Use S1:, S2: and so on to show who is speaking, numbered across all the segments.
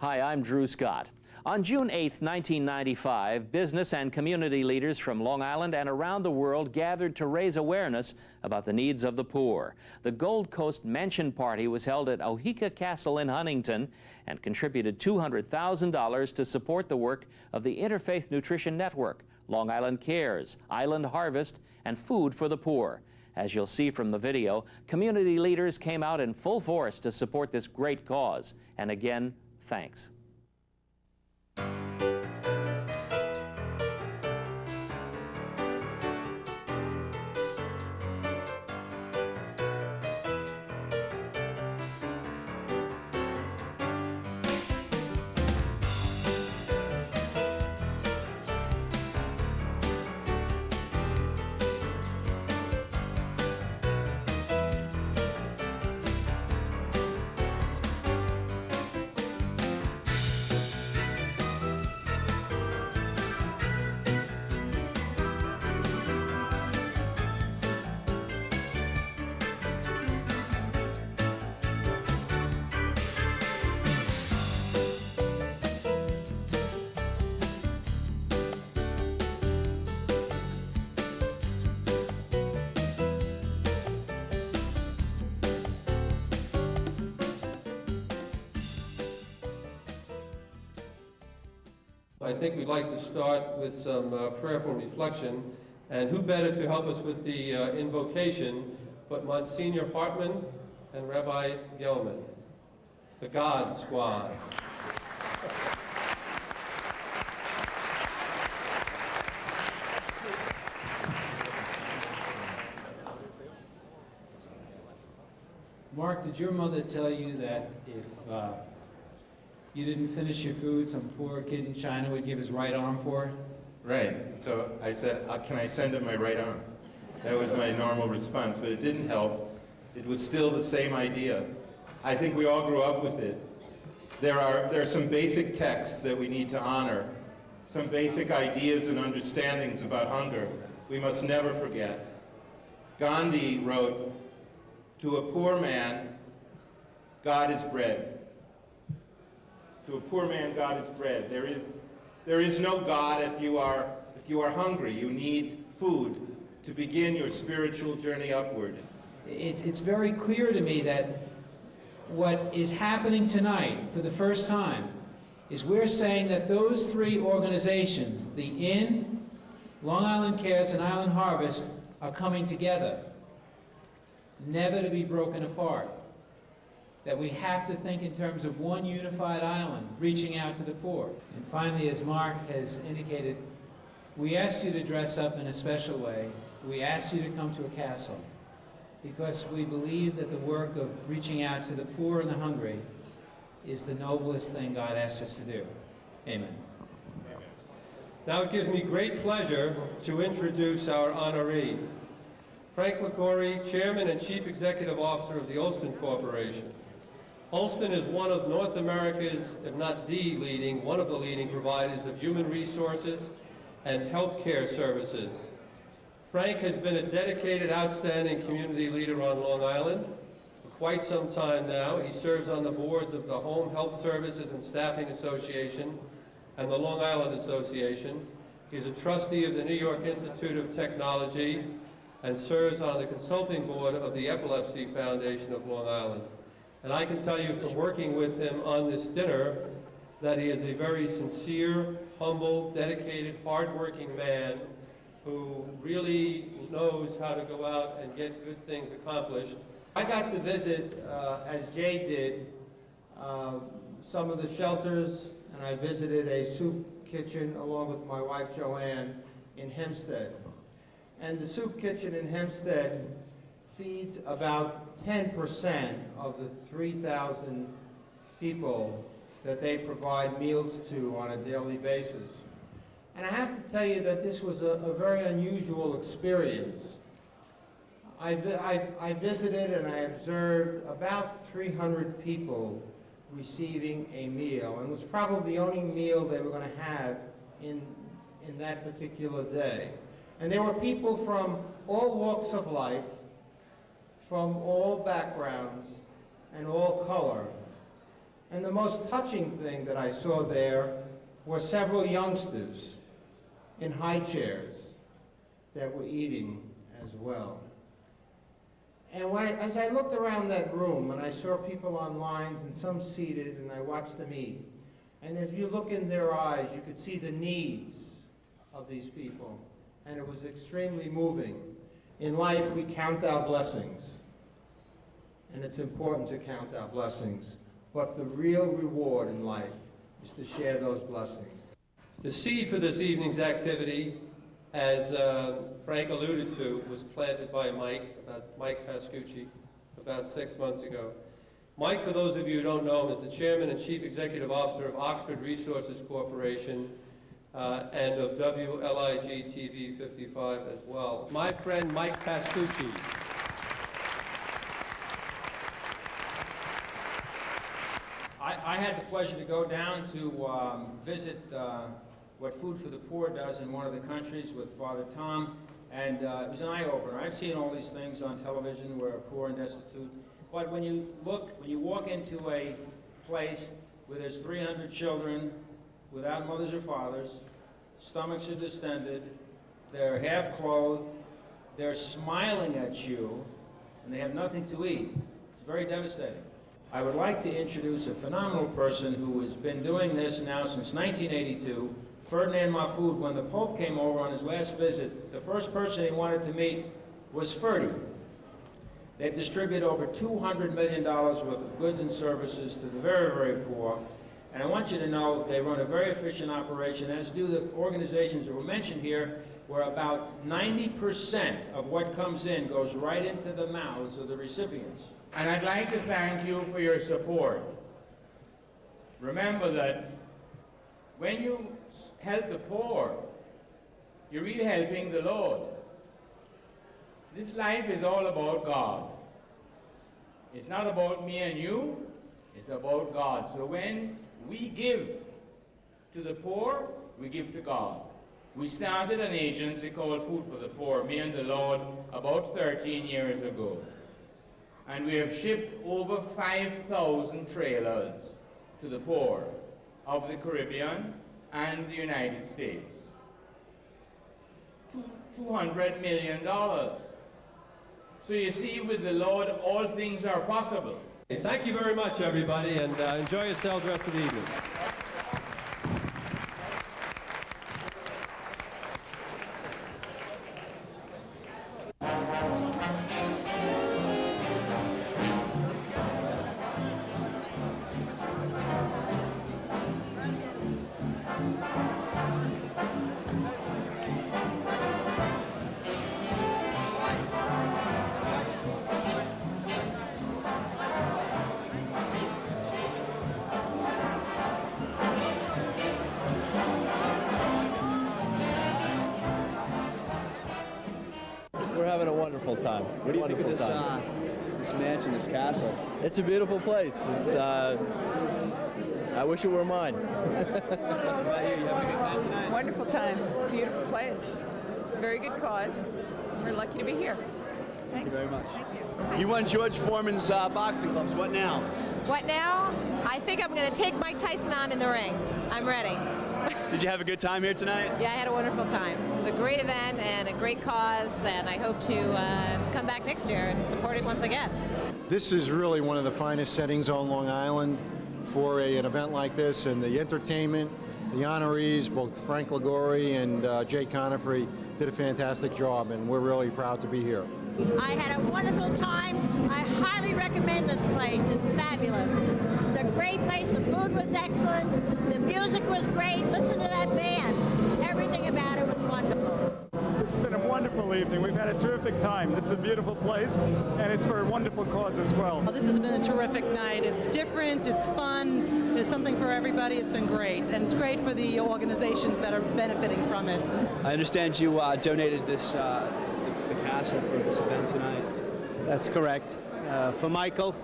S1: Hi, I'm Drew Scott. On June 8, 1995, business and community leaders from Long Island and around the world gathered to raise awareness about the needs of the poor. The Gold Coast Mansion Party was held at Oheka Castle in Huntington and contributed $200,000 to support the work of the Interfaith Nutrition Network, Long Island Cares, Island Harvest, and Food for the Poor. As you'll see from the video, community leaders came out in full force to support this great cause. And again, thanks.
S2: I think we'd like to start with some prayerful reflection, and who better to help us with the invocation but Monsignor Hartman and Rabbi Gelman, the God Squad.
S3: Mark, did your mother tell you that if you didn't finish your food, some poor kid in China would give his right arm for it?
S4: Right. So I said, can I send him my right arm? That was my normal response, but it didn't help. It was still the same idea. I think we all grew up with it. There are some basic texts that we need to honor, some basic ideas and understandings about hunger we must never forget. Gandhi wrote, "To a poor man, God is bread. To a poor man, God is bread." There is no God if you are hungry. You need food to begin your spiritual journey upward.
S3: It's very clear to me that what is happening tonight for the first time is we're saying that those three organizations, the Inn, Long Island Cares, and Island Harvest, are coming together, never to be broken apart. That we have to think in terms of one unified island, reaching out to the poor. And finally, as Mark has indicated, we asked you to dress up in a special way. We asked you to come to a castle because we believe that the work of reaching out to the poor and the hungry is the noblest thing God asks us to do. Amen.
S2: Now it gives me great pleasure to introduce our honoree, Frank Liquori, Chairman and Chief Executive Officer of the Olston Corporation. Olston is one of North America's, if not the leading, one of the leading providers of human resources and health care services. Frank has been a dedicated, outstanding community leader on Long Island for quite some time now. He serves on the boards of the Home Health Services and Staffing Association and the Long Island Association. He's a trustee of the New York Institute of Technology and serves on the consulting board of the Epilepsy Foundation of Long Island. And I can tell you from working with him on this dinner that he is a very sincere, humble, dedicated, hardworking man who really knows how to go out and get good things accomplished.
S5: I got to visit, as Jay did, some of the shelters, and I visited a soup kitchen along with my wife Joanne in Hempstead. And the soup kitchen in Hempstead feeds about 10% of the 3,000 people that they provide meals to on a daily basis. And I have to tell you that this was a very unusual experience. I visited and I observed about 300 people receiving a meal, and it was probably the only meal they were going to have in that particular day. And there were people from all walks of life, from all backgrounds, and all color. And the most touching thing that I saw there were several youngsters in high chairs that were eating as well. And as I looked around that room and I saw people on lines and some seated and I watched them eat, and if you look in their eyes, you could see the needs of these people, and it was extremely moving. In life, we count our blessings, and it's important to count our blessings, but the real reward in life is to share those blessings.
S2: The seed for this evening's activity, as Frank alluded to, was planted by Mike Pascucci about 6 months ago. Mike, for those of you who don't know him, is the Chairman and Chief Executive Officer of Oxford Resources Corporation and of WLIG TV 55 as well. My friend Mike Pascucci.
S3: I had the pleasure to go down to visit what Food for the Poor does in one of the countries with Father Tom, and it was an eye-opener. I've seen all these things on television where poor and destitute, but when you walk into a place where there's 300 children without mothers or fathers, stomachs are distended, they're half-clothed, they're smiling at you, and they have nothing to eat. It's very devastating. I would like to introduce a phenomenal person who has been doing this now since 1982, Ferdinand Mahfoud. When the Pope came over on his last visit, the first person he wanted to meet was Ferdy. They've distributed over $200 million worth of goods and services to the very, very poor. And I want you to know they run a very efficient operation, as do the organizations that were mentioned here, where about 90% of what comes in goes right into the mouths of the recipients.
S6: And I'd like to thank you for your support. Remember that when you help the poor, you're really helping the Lord. This life is all about God. It's not about me and you, it's about God. So when we give to the poor, we give to God. We started an agency called Food for the Poor, me and the Lord, about 13 years ago. And we have shipped over 5,000 trailers to the poor of the Caribbean and the United States. $200 million. So you see, with the Lord, all things are possible.
S2: Thank you very much, everybody, and enjoy yourselves the rest of the evening.
S7: We're having a wonderful time.
S8: What do you think of this mansion, this castle?
S7: It's a beautiful place. It's, I wish it were mine.
S8: What about you? You having a good time tonight?
S9: Wonderful time. Beautiful place. It's a very good cause. We're lucky to be here. Thanks.
S8: Thank you very much.
S9: Thank you.
S8: You won George Foreman's boxing gloves. What now?
S9: What now? I think I'm going to take Mike Tyson on in the ring. I'm ready.
S8: Did you have a good time here tonight?
S9: Yeah, I had a wonderful time. It was a great event and a great cause, and I hope to come back next year and support it once again.
S10: This is really one of the finest settings on Long Island for an event like this, and the entertainment, the honorees, both Frank Liguori and Jay Conifrey, did a fantastic job, and we're really proud to be here.
S11: I had a wonderful time. I highly recommend this place. It's fabulous. It's a great place. The food was excellent. The music was great. Listen to that band. Everything about it was wonderful.
S12: It's been a wonderful evening. We've had a terrific time. This is a beautiful place, and it's for a wonderful cause as well.
S13: This has been a terrific night. It's different, it's fun, there's something for everybody. It's been great, and it's great for the organizations that are benefiting from it.
S8: I understand you donated this the castle for this event tonight.
S14: That's correct. For Michael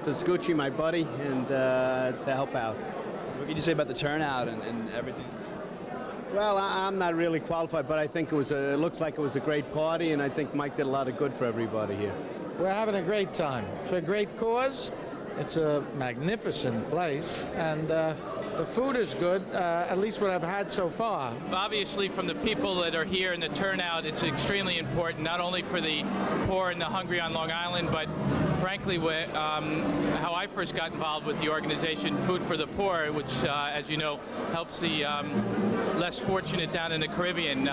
S14: Pascucci, my buddy, and to help out.
S8: What can you say about the turnout and everything?
S14: Well, I'm not really qualified, but I think it looks like it was a great party, and I think Mike did a lot of good for everybody here.
S15: We're having a great time. It's a great cause, It's a magnificent place, and the food is good, at least what I've had so far.
S16: Obviously, from the people that are here and the turnout, it's extremely important, not only for the poor and the hungry on Long Island, but frankly, how I first got involved with the organization Food for the Poor, which, as you know, helps the less fortunate down in the Caribbean.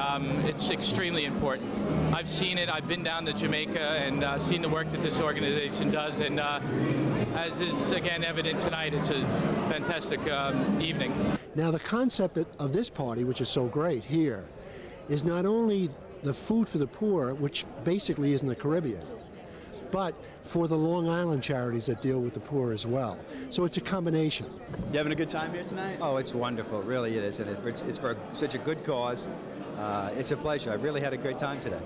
S16: It's extremely important. I've seen it. I've been down to Jamaica and seen the work that this organization does, and as is again evident tonight, it's a fantastic evening.
S17: Now, the concept of this party, which is so great here, is not only the food for the poor, which basically is in the Caribbean, but for the Long Island charities that deal with the poor as well. So it's a combination.
S8: You having a good time here tonight?
S18: Oh, it's wonderful. It really is. And it's for such a good cause. It's a pleasure. I've really had a great time today.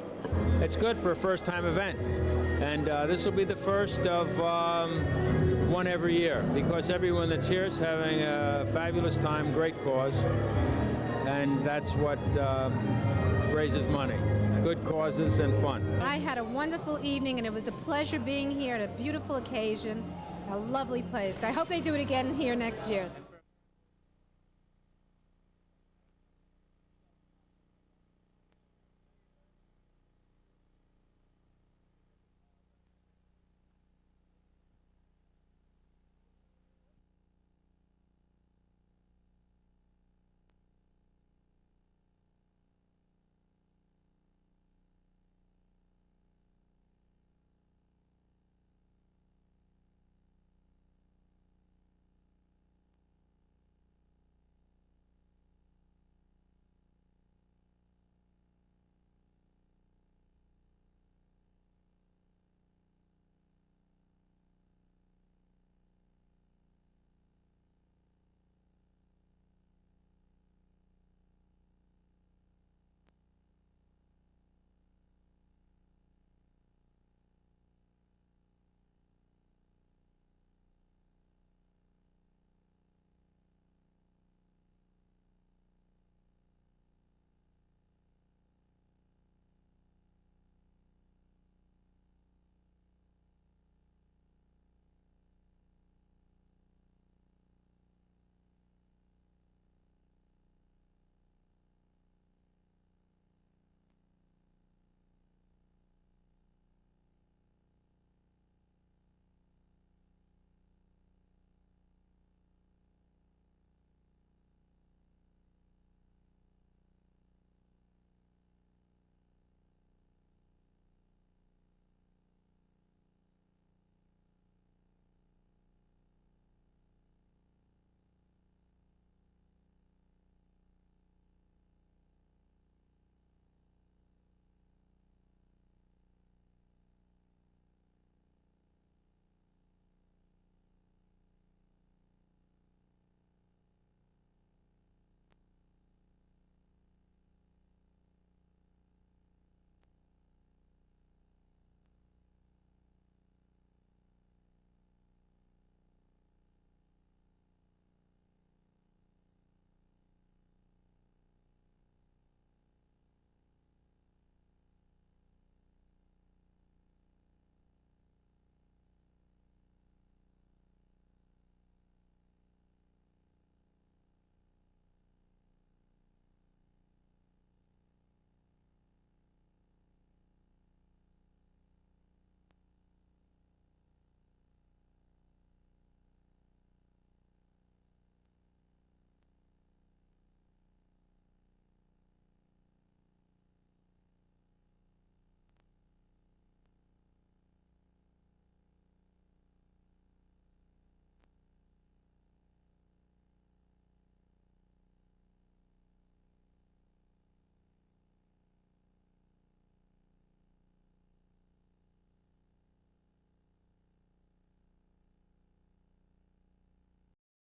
S19: It's good for a first-time event. And this will be the first of one every year, because everyone that's here is having a fabulous time, great cause. And that's what raises money. Good causes and fun.
S20: I had a wonderful evening, and it was a pleasure being here at a beautiful occasion, a lovely place. I hope they do it again here next year.